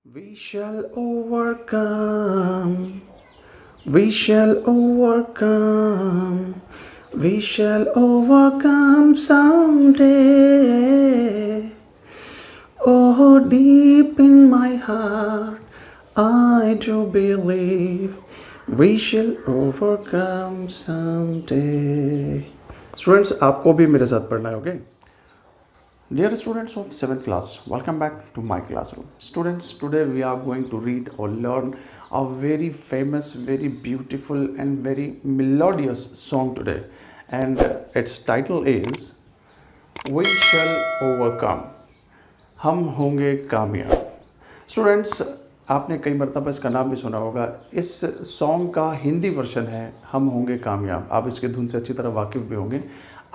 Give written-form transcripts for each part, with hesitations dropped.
We shall overcome. We shall overcome. We shall overcome someday. Oh, deep in my heart, I do believe we shall overcome someday. Students, आपको भी मेरे साथ पढ़ना है, okay? Dear students of 7th class, welcome back to my classroom. Students, today we are going to read or learn a very famous, very beautiful and very melodious song today. And its title is We Shall Overcome. हम होंगे कामयाब. Students, आपने कई मरतबा इसका नाम भी सुना होगा. इस सॉन्ग का हिंदी वर्जन है हम होंगे कामयाब. आप इसके धुन से अच्छी तरह वाकिफ़ भी होंगे.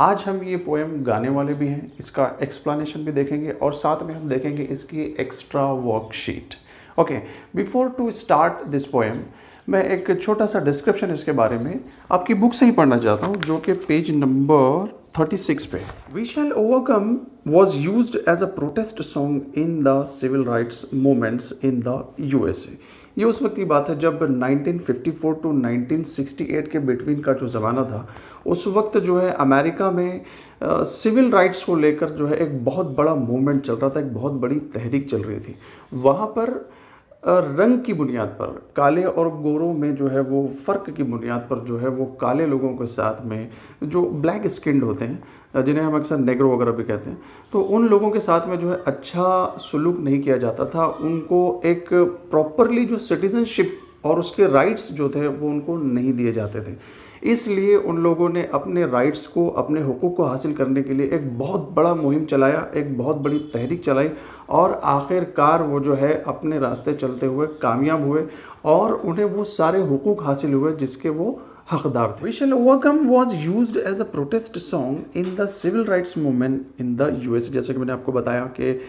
आज हम ये पोएम गाने वाले भी हैं, इसका एक्सप्लेनेशन भी देखेंगे और साथ में हम देखेंगे इसकी extra worksheet. Okay, before to start this poem मैं एक छोटा सा डिस्क्रिप्शन इसके बारे में आपकी बुक से ही पढ़ना चाहता हूँ, जो कि पेज नंबर 36 पे. We shall overcome was used as a protest song in the civil rights movements in the USA. ये उस वक्त की बात है जब 1954 टू 1968 के बिटवीन का जो ज़माना था, उस वक्त जो है अमेरिका में सिविल राइट्स को लेकर जो है एक बहुत बड़ा मूवमेंट चल रहा था, एक बहुत बड़ी तहरीक चल रही थी. वहाँ पर रंग की बुनियाद पर, काले और गोरों में जो है वो फ़र्क की बुनियाद पर जो है वो काले लोगों के साथ में जो ब्लैक स्किन्ड होते हैं, जिन्हें हम अक्सर नेग्रो वगैरह भी कहते हैं, तो उन लोगों के साथ में जो है अच्छा सलूक नहीं किया जाता था. उनको एक प्रॉपरली जो सिटीजनशिप और उसके राइट्स जो थे वो उनको नहीं दिए जाते थे. इसलिए उन लोगों ने अपने राइट्स को, अपने हुकूक को हासिल करने के लिए एक बहुत बड़ा मुहिम चलाया, एक बहुत बड़ी तहरीक चलाई और आखिरकार वो जो है अपने रास्ते चलते हुए कामयाब हुए और उन्हें वो सारे हुकूक हासिल हुए जिसके वो हकदार थे. We shall overcome was used as a protest song in the civil rights movement in the USA. जैसे कि मैंने आपको बताया कि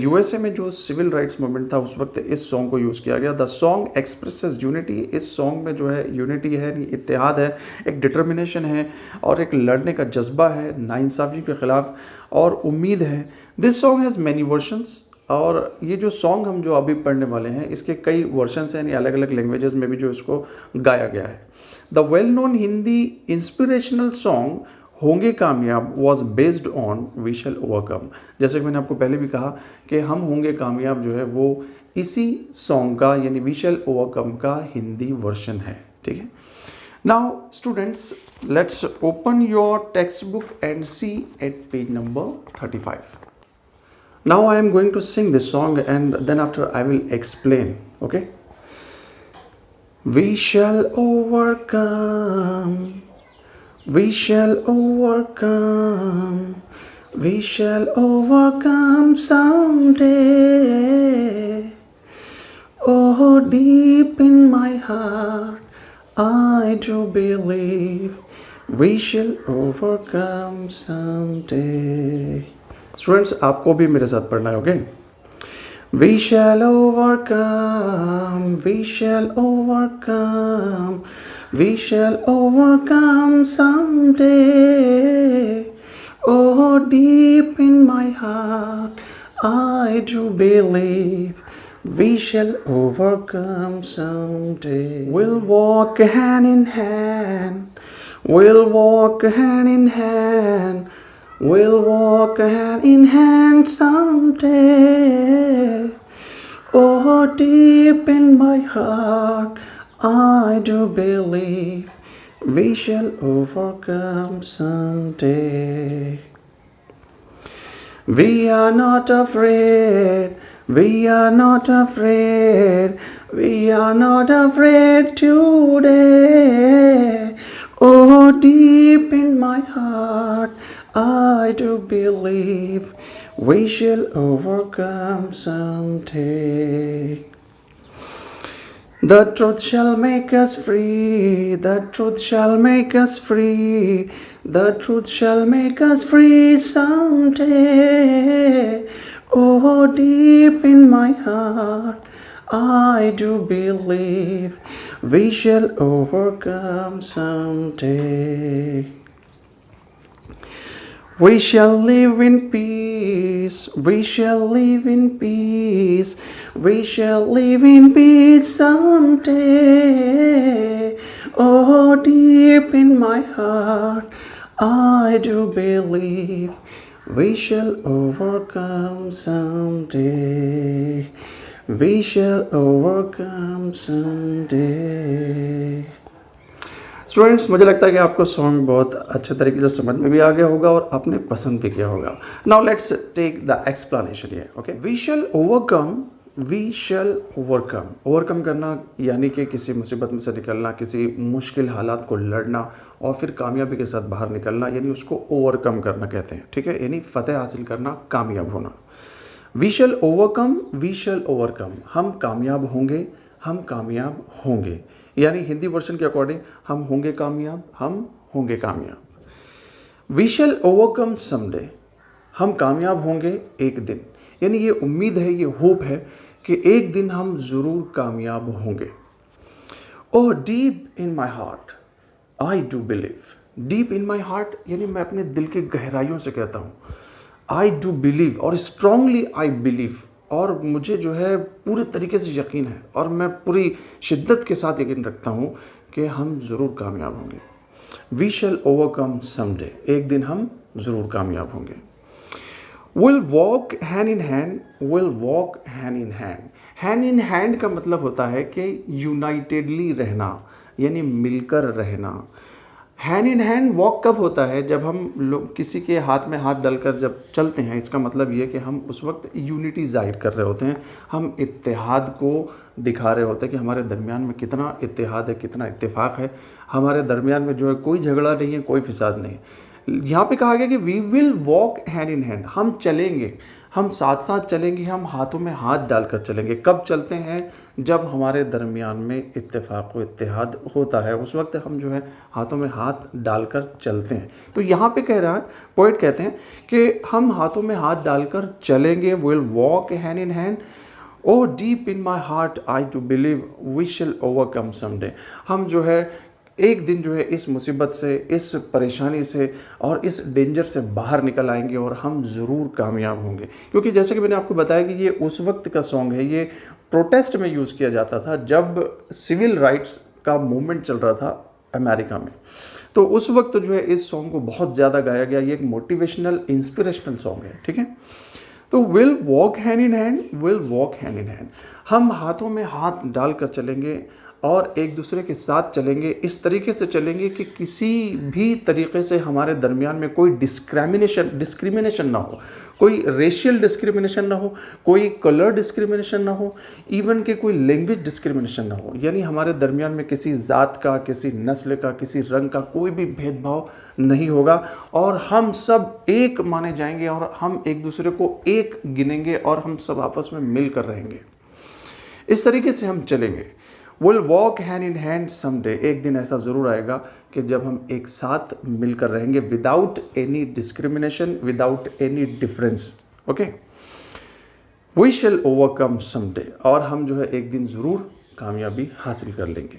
यूएसए में जो सिविल राइट्स मूवमेंट था उस वक्त इस सॉन्ग को यूज़ किया गया. The song expresses unity. इस सॉन्ग में जो है यूनिटी है, इत्तेहाद है, एक डिटर्मिनेशन है और एक लड़ने का जज्बा है नाइंसाफ़ी के ख़िलाफ़ और उम्मीद है. This song has many versions. और ये जो सॉन्ग हम जो अभी पढ़ने वाले हैं इसके कई वर्शंस हैं, यानी अलग अलग लैंग्वेजेस में भी जो इसको गाया गया है. The well known Hindi inspirational song होंगे कामयाब was based on we shall overcome. जैसे कि मैंने आपको पहले भी कहा कि हम होंगे कामयाब जो है वो इसी सॉन्ग का, यानी वी शैल ओवरकम का हिंदी वर्जन है. ठीक है. Now students, let's open your text book and C eight page number 35. Now I am going to sing this song and then after I will explain. Okay? We shall overcome. We shall overcome. We shall overcome someday. Oh, deep in my heart, I do believe we shall overcome someday. Students, आपको भी मेरे साथ पढ़ना है. Okay? We shall overcome. We shall overcome. We shall overcome someday. Oh, deep in my heart I do believe we shall overcome someday. We'll walk hand in hand. We'll walk hand in hand. We'll walk hand in hand someday. Oh, deep in my heart, I do believe we shall overcome someday. We are not afraid. We are not afraid. We are not afraid today. Oh, deep in my heart, I do believe we shall overcome someday. The truth shall make us free. The truth shall make us free. The truth shall make us free someday. Oh, deep in my heart, I do believe we shall overcome someday. We shall live in peace, we shall live in peace, we shall live in peace someday. Oh, deep in my heart, I do believe we shall overcome someday. We shall overcome someday. Students, मुझे लगता है कि आपको song बहुत अच्छे तरीके से समझ में भी आ गया होगा और आपने पसंद भी किया होगा. Now let's take the explanation here. Okay, we shall overcome, we shall overcome. Overcome करना यानी कि किसी मुसीबत में से निकलना, किसी मुश्किल हालात को लड़ना और फिर कामयाबी के साथ बाहर निकलना, यानी उसको ओवरकम करना कहते हैं. ठीक है, यानी फतेह हासिल करना, कामयाब होना. We shall overcome, we shall overcome. हम कामयाब होंगे, हम कामयाब होंगे. यानी हिंदी वर्जन के अकॉर्डिंग हम होंगे कामयाब, हम होंगे कामयाब. We shall overcome someday. हम कामयाब होंगे एक दिन. यानी ये उम्मीद है, ये होप है कि एक दिन हम ज़रूर कामयाब होंगे. Oh deep in my heart I do believe. Deep in my heart यानी मैं अपने दिल की गहराइयों से कहता हूँ. आई डू बिलीव और स्ट्रांगली आई बिलीव, और मुझे जो है पूरे तरीके से यकीन है और मैं पूरी शिद्दत के साथ यकीन रखता हूँ कि हम ज़रूर कामयाब होंगे. We shall overcome someday. एक दिन हम ज़रूर कामयाब होंगे. Will walk hand in hand, will walk hand in hand. Hand in hand का मतलब होता है कि यूनाइटेडली रहना, यानी मिलकर रहना. हैंड इन हैंड वॉक कब होता है? जब हम लोग किसी के हाथ में हाथ डालकर जब चलते हैं, इसका मतलब ये कि हम उस वक्त यूनिटी जाहिर कर रहे होते हैं, हम इत्तेहाद को दिखा रहे होते हैं कि हमारे दरमियान में कितना इत्तेहाद है, कितना इत्तेफाक है. हमारे दरमियान में जो है कोई झगड़ा नहीं है, कोई फिसाद नहीं है. यहाँ पे कहा गया कि we will walk hand in hand. हम चलेंगे, हम साथ साथ चलेंगे, हम हाथों में हाथ डालकर चलेंगे. कब चलते हैं? जब हमारे दरमियान में इत्तेफाक व इत्तेहाद होता है, उस वक्त हम जो है हाथों में हाथ डालकर चलते हैं. तो यहाँ पे कह रहा है, पोएट कहते हैं कि हम हाथों में हाथ डालकर चलेंगे. Will walk hand in hand. Oh deep in my heart I to believe we shall overcome someday. हम जो है एक दिन जो है इस मुसीबत से, इस परेशानी से और इस डेंजर से बाहर निकल आएंगे और हम ज़रूर कामयाब होंगे. क्योंकि जैसे कि मैंने आपको बताया कि ये उस वक्त का सॉन्ग है, ये प्रोटेस्ट में यूज़ किया जाता था जब सिविल राइट्स का मूवमेंट चल रहा था अमेरिका में. तो उस वक्त जो है इस सॉन्ग को बहुत ज़्यादा गाया गया. ये एक मोटिवेशनल, इंस्पिरेशनल सॉन्ग है. ठीक है, तो will walk hand in hand, will walk hand in hand. हम हाथों में हाथ डालकर चलेंगे और एक दूसरे के साथ चलेंगे. इस तरीके से चलेंगे कि किसी भी तरीके से हमारे दरमियान में कोई डिस्क्रिमिनेशन ना हो, कोई रेशियल डिस्क्रिमिनेशन ना हो, कोई कलर डिस्क्रिमिनेशन ना हो, इवन के कोई लैंग्वेज डिस्क्रिमिनेशन ना हो. यानी हमारे दरमियान में किसी ज़ात का, किसी नस्ल का, किसी रंग का कोई भी भेदभाव नहीं होगा और हम सब एक माने जाएंगे और हम एक दूसरे को एक गिनेंगे और हम सब आपस में मिलकर रहेंगे. इस तरीके से हम चलेंगे. Will walk hand in hand someday. एक दिन ऐसा ज़रूर आएगा कि जब हम एक साथ मिलकर रहेंगे, without any discrimination, without any difference. Okay, we shall overcome someday. और हम जो है एक दिन ज़रूर कामयाबी हासिल कर लेंगे.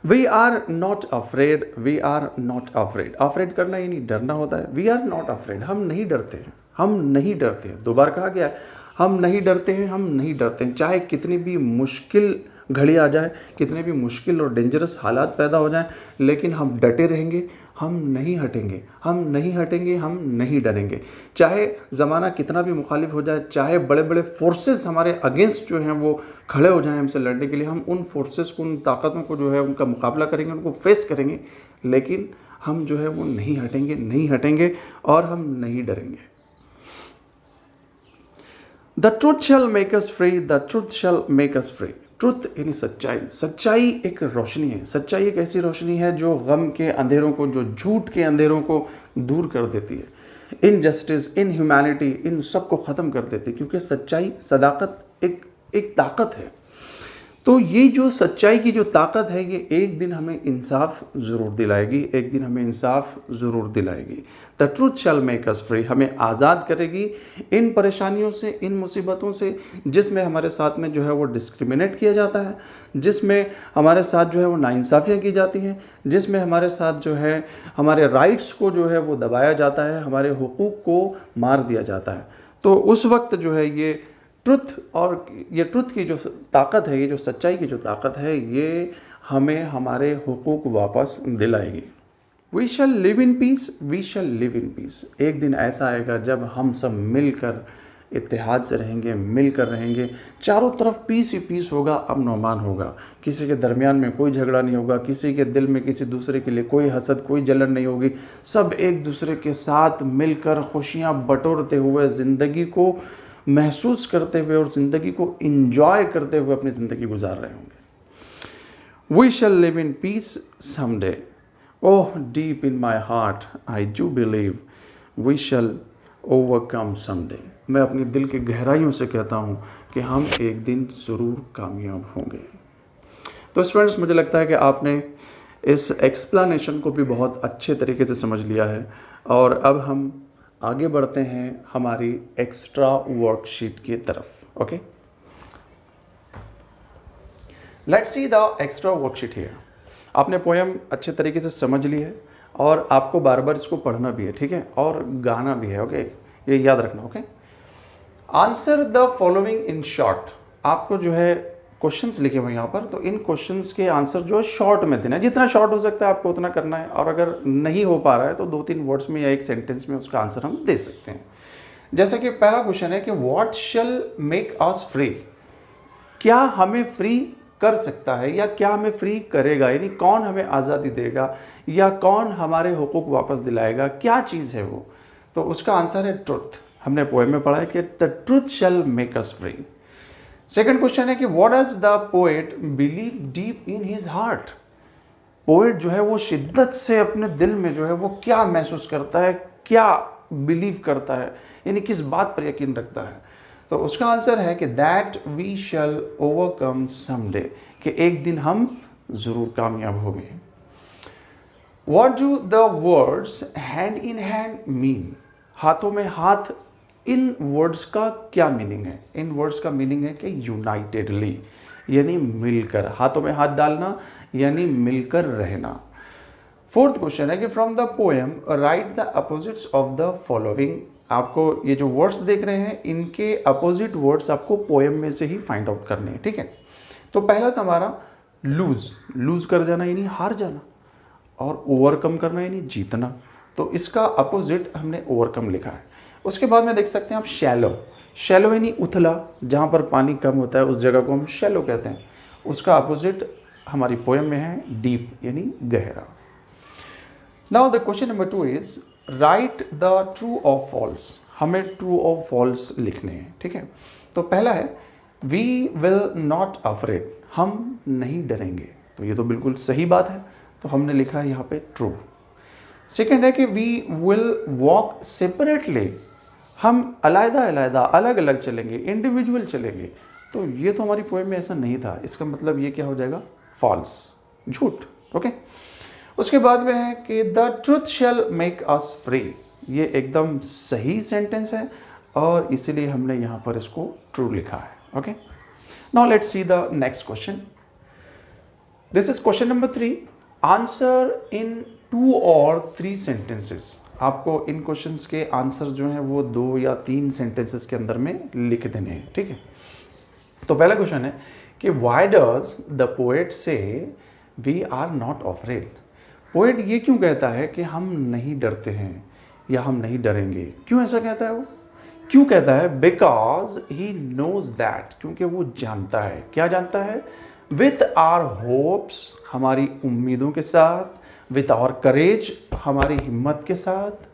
We are not afraid, we are not afraid. Afraid करना यानी डरना होता है. We are not afraid. हम नहीं डरते हैं, हम नहीं डरते हैं. 2 बार कहा गया है, हम नहीं डरते हैं, हम नहीं डरते हैं. चाहे कितनी भी मुश्किल घड़ी आ जाए, कितने भी मुश्किल और डेंजरस हालात पैदा हो जाएं, लेकिन हम डटे रहेंगे, हम नहीं हटेंगे, हम नहीं हटेंगे, हम नहीं डरेंगे. चाहे ज़माना कितना भी मुखालिफ हो जाए, चाहे बड़े बड़े फोर्सेस हमारे अगेंस्ट जो हैं वो खड़े हो जाएं हमसे लड़ने के लिए, हम उन फोर्सेस को, उन ताकतों को जो है उनका मुकाबला करेंगे, उनको फेस करेंगे, लेकिन हम जो है वो नहीं हटेंगे, नहीं हटेंगे और हम नहीं डरेंगे. The truth shall make us free, the truth shall make us free. Truth यानी सच्चाई. सच्चाई एक रोशनी है. सच्चाई एक ऐसी रोशनी है जो गम के अंधेरों को, जो झूठ के अंधेरों को दूर कर देती है. इनजस्टिस, इनह्यूमैनिटी, इन सब को ख़त्म कर देती है. क्योंकि सच्चाई, सदाकत एक ताकत है. तो ये जो सच्चाई की जो ताकत है ये एक दिन हमें इंसाफ ज़रूर दिलाएगी, एक दिन हमें इंसाफ ज़रूर दिलाएगी। The truth shall make us free, हमें आज़ाद करेगी इन परेशानियों से, इन मुसीबतों से जिसमें हमारे साथ में जो है वो डिस्क्रिमिनेट किया जाता है, जिसमें हमारे साथ जो है वो नाइंसाफ़ियाँ की जाती हैं, जिसमें हमारे साथ जो है हमारे राइट्स को जो है वो दबाया जाता है, हमारे हुकूक को मार दिया जाता है। तो उस वक्त जो है ये ट्रुथ और ये ट्रुथ की जो ताकत है, ये जो सच्चाई की जो ताकत है, ये हमें हमारे हुकूक वापस दिलाएगी। We shall live in peace, we shall live in peace. एक दिन ऐसा आएगा जब हम सब मिलकर इत्तेहाद से रहेंगे, मिलकर रहेंगे, चारों तरफ पीस ही पीस होगा, अमन अमान होगा, किसी के दरमियान में कोई झगड़ा नहीं होगा, किसी के दिल में किसी दूसरे के लिए कोई हसद, कोई जलन नहीं होगी। सब एक दूसरे के साथ मिलकर खुशियाँ बटोरते हुए, ज़िंदगी को महसूस करते हुए और ज़िंदगी को इंजॉय करते हुए अपनी ज़िंदगी गुजार रहे होंगे। We shall live in piece someday, oh deep in my heart I do believe we shall overcome someday. मैं अपने दिल की गहराइयों से कहता हूँ कि हम एक दिन ज़रूर कामयाब होंगे। तो स्टूडेंट्स, मुझे लगता है कि आपने इस एक्सप्लेनेशन को भी बहुत अच्छे तरीके से समझ लिया है और अब हम आगे बढ़ते हैं हमारी एक्स्ट्रा वर्कशीट की तरफ। Okay, let's see the extra worksheet here. आपने पोएम अच्छे तरीके से समझ ली है और आपको बार बार इसको पढ़ना भी है, ठीक है, और गाना भी है। ओके, ये याद रखना। Okay, answer the following in short. आपको जो है क्वेश्चंस लिखे हुए यहाँ पर, तो इन क्वेश्चंस के आंसर जो है शॉर्ट में देना है, जितना शॉर्ट हो सकता है आपको उतना करना है, और अगर नहीं हो पा रहा है तो 2-3 वर्ड्स में या एक सेंटेंस में उसका आंसर हम दे सकते हैं। जैसे कि पहला क्वेश्चन है कि what shell make us free, क्या हमें फ्री कर सकता है या क्या हमें फ्री करेगा, यानी कौन हमें आज़ादी देगा या कौन हमारे हुकूक वापस दिलाएगा, क्या चीज़ है वो। तो उसका आंसर है ट्रुथ। हमने पोएम में पढ़ा है कि the truth shell make us free. Second question है कि what does the poet believe deep in his heart. Poet जो है वो शिद्दत से अपने दिल में जो है वो क्या महसूस करता है, क्या बिलीव करता है, यानी किस बात पर यकीन रखता है। तो उसका आंसर है कि that we shall overcome someday, कि एक दिन हम जरूर कामयाब होंगे। What do the words hand in hand mean, हाथों में हाथ, इन वर्ड्स का क्या मीनिंग है। इन वर्ड्स का मीनिंग है कि यूनाइटेडली, यानी मिलकर, हाथों में हाथ डालना यानी मिलकर रहना। फोर्थ क्वेश्चन है कि from the poem right the opposites of the following. आपको ये जो वर्ड्स देख रहे हैं इनके अपोजिट वर्ड्स आपको पोएम में से ही फाइंड आउट करने हैं, ठीक है। तो पहला था हमारा लूज, लूज कर जाना यानी हार जाना, और ओवरकम करना यानी जीतना। तो इसका अपोजिट हमने ओवरकम लिखा है। उसके बाद में देख सकते हैं आप शैलो, शैलो यानी उथला, जहाँ पर पानी कम होता है उस जगह को हम शैलो कहते हैं। उसका अपोजिट हमारी पोएम में है डीप यानी गहरा। Now the question number 2 is right the true और फॉल्स। हमें ट्रू और फॉल्स लिखने हैं, ठीक है। तो पहला है वी विल नॉट अफ्रेड, हम नहीं डरेंगे। तो ये तो बिल्कुल सही बात है, तो हमने लिखा है यहाँ पे ट्रू। सेकेंड है कि वी विल वॉक सेपरेटली, हम अलग अलग चलेंगे, इंडिविजुअल चलेंगे। तो ये तो हमारी पोएम में ऐसा नहीं था, इसका मतलब ये क्या हो जाएगा, फॉल्स, झूठ। ओके, उसके बाद में है कि the truth shall make us free. ये एकदम सही सेंटेंस है और इसीलिए हमने यहाँ पर इसको ट्रू लिखा है। Okay, now let's see the next question. This is question number 3। Answer in 2 or 3 sentences. आपको इन क्वेश्चंस के आंसर जो हैं वो 2 या 3 सेंटेंसेस के अंदर में लिख देने हैं, ठीक है। तो पहला क्वेश्चन है कि व्हाई डज द पोएट से we are not afraid. Poet ये क्यों कहता है कि हम नहीं डरते हैं या हम नहीं डरेंगे, क्यों ऐसा कहता है वो, क्यों कहता है। बिकॉज ही नोज दैट, क्योंकि वो जानता है, क्या जानता है, विथ आवर होप्स, हमारी उम्मीदों के साथ, विथ आवर करेज, हमारी हिम्मत के साथ,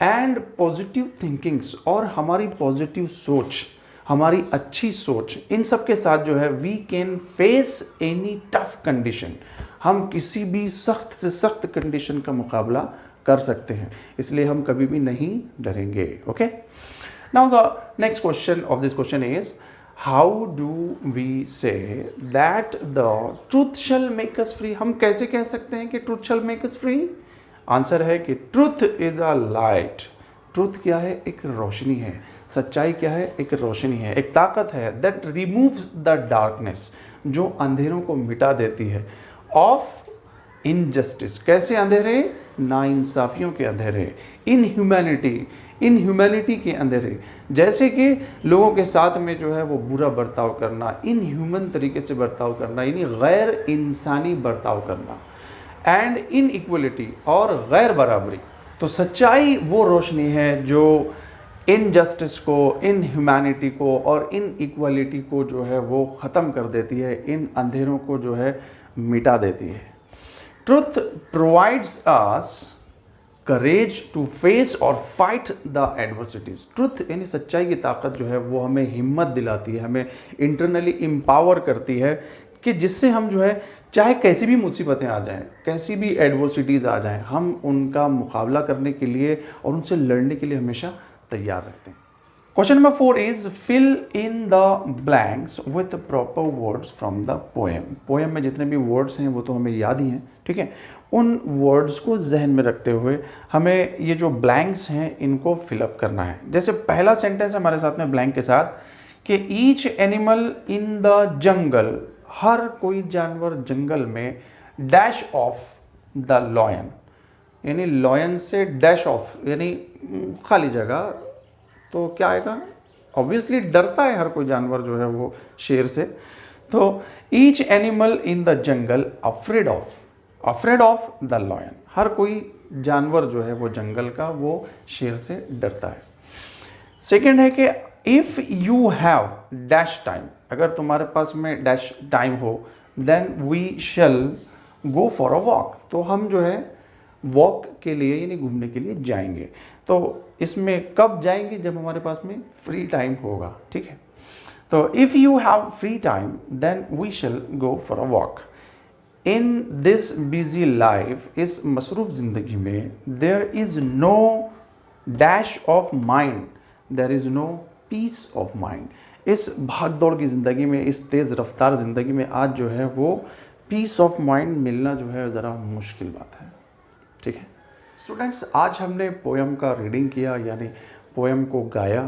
एंड पॉजिटिव थिंकिंग्स, और हमारी पॉजिटिव सोच, हमारी अच्छी सोच, इन सब के साथ जो है we can face any tough condition, हम किसी भी सख्त से सख्त कंडीशन का मुकाबला कर सकते हैं, इसलिए हम कभी भी नहीं डरेंगे। Okay, now the next question of this question is how do we say that the truth shall make us free? हम कैसे कह सकते हैं कि truth shall make us free? Answer है कि truth is a light. Truth क्या है? एक रोशनी है। सच्चाई क्या है? एक रोशनी है, एक ताकत है दैट रिमूव्स द डार्कनेस, जो अंधेरों को मिटा देती है। ऑफ इनजस्टिस, कैसे अंधेरे? नाइंसाफियों के अंधेरे। इन ह्यूमैनिटी के अंधेरे, जैसे कि लोगों के साथ में जो है वो बुरा बर्ताव करना, इन ह्यूमन तरीके से बर्ताव करना, यानी गैर इंसानी बर्ताव करना। एंड इन इक्वलिटी, और गैर बराबरी। तो सच्चाई वो रोशनी है जो इनजस्टिस को, इन ह्यूमैनिटी को और इन इक्वलिटी को जो है वो ख़त्म कर देती है, इन अंधेरों को जो है मिटा देती है। Truth provides us courage to face और फाइट द एडवर्सिटीज। ट्रुथ यानी सच्चाई की ताकत जो है वो हमें हिम्मत दिलाती है, हमें इंटरनली एम्पावर करती है कि जिससे हम जो है चाहे कैसी भी मुसीबतें आ जाएं, कैसी भी एडवर्सिटीज़ आ जाएं, हम उनका मुकाबला करने के लिए और उनसे लड़ने के लिए हमेशा तैयार रहते हैं। Question number 4 is fill in the blanks with proper words from the poem. Poem में जितने भी वर्ड्स हैं वो तो हमें याद ही हैं, ठीक है। उन वर्ड्स को जहन में रखते हुए हमें ये जो ब्लैंक्स हैं इनको फिलअप करना है। जैसे पहला सेंटेंस हमारे साथ में ब्लैंक के साथ कि each animal in the jungle, हर कोई जानवर जंगल में, डैश ऑफ द लॉयन, यानी लॉयन से डैश ऑफ यानी खाली जगह, तो क्या आएगा? ऑब्वियसली डरता है हर कोई जानवर जो है वो शेर से। तो each animal in the jungle afraid of the lion, हर कोई जानवर जो है वो जंगल का वो शेर से डरता है। सेकेंड है कि if you have dash time, अगर तुम्हारे पास में डैश टाइम हो, then we shall go for a walk, तो हम जो है वॉक के लिए यानी घूमने के लिए जाएंगे। तो इसमें कब जाएंगे? जब हमारे पास में फ्री टाइम होगा, ठीक है। तो if you have free time then we shall go for a walk. In this busy life, इस मसरूफ जिंदगी में, there is no dash of mind, there is no piece of mind. इस भाग दौड़ की ज़िंदगी में, इस तेज़ रफ्तार ज़िंदगी में आज जो है वो पीस ऑफ माइंड मिलना जो है ज़रा मुश्किल बात है, ठीक है। स्टूडेंट्स, आज हमने पोएम का रीडिंग किया, यानी पोएम को गाया,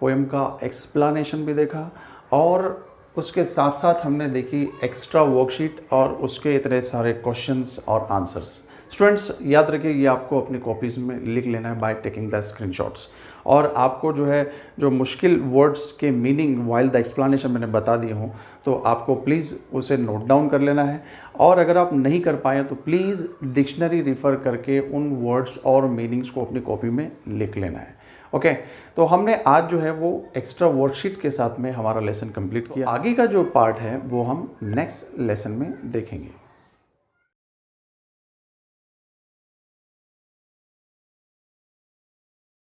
पोएम का एक्सप्लेनेशन भी देखा और उसके साथ साथ हमने देखी एक्स्ट्रा वर्कशीट और उसके इतने सारे क्वेश्चंस और आंसर्स। स्टूडेंट्स, याद रखिए ये आपको अपनी कॉपीज़ में लिख लेना है बाय टेकिंग द स्क्रीनशॉट्स। और आपको जो है जो मुश्किल वर्ड्स के मीनिंग वाइल द एक्सप्लेनेशन मैंने बता दिए हूँ, तो आपको प्लीज़ उसे नोट डाउन कर लेना है। और अगर आप नहीं कर पाए तो प्लीज़ डिक्शनरी रिफ़र करके उन वर्ड्स और मीनिंग्स को अपनी कॉपी में लिख लेना है। ओके, तो हमने आज जो है वो एक्स्ट्रा वर्कशीट के साथ में हमारा लेसन कंप्लीट किया। आगे का जो पार्ट है वो हम नेक्स्ट लेसन में देखेंगे।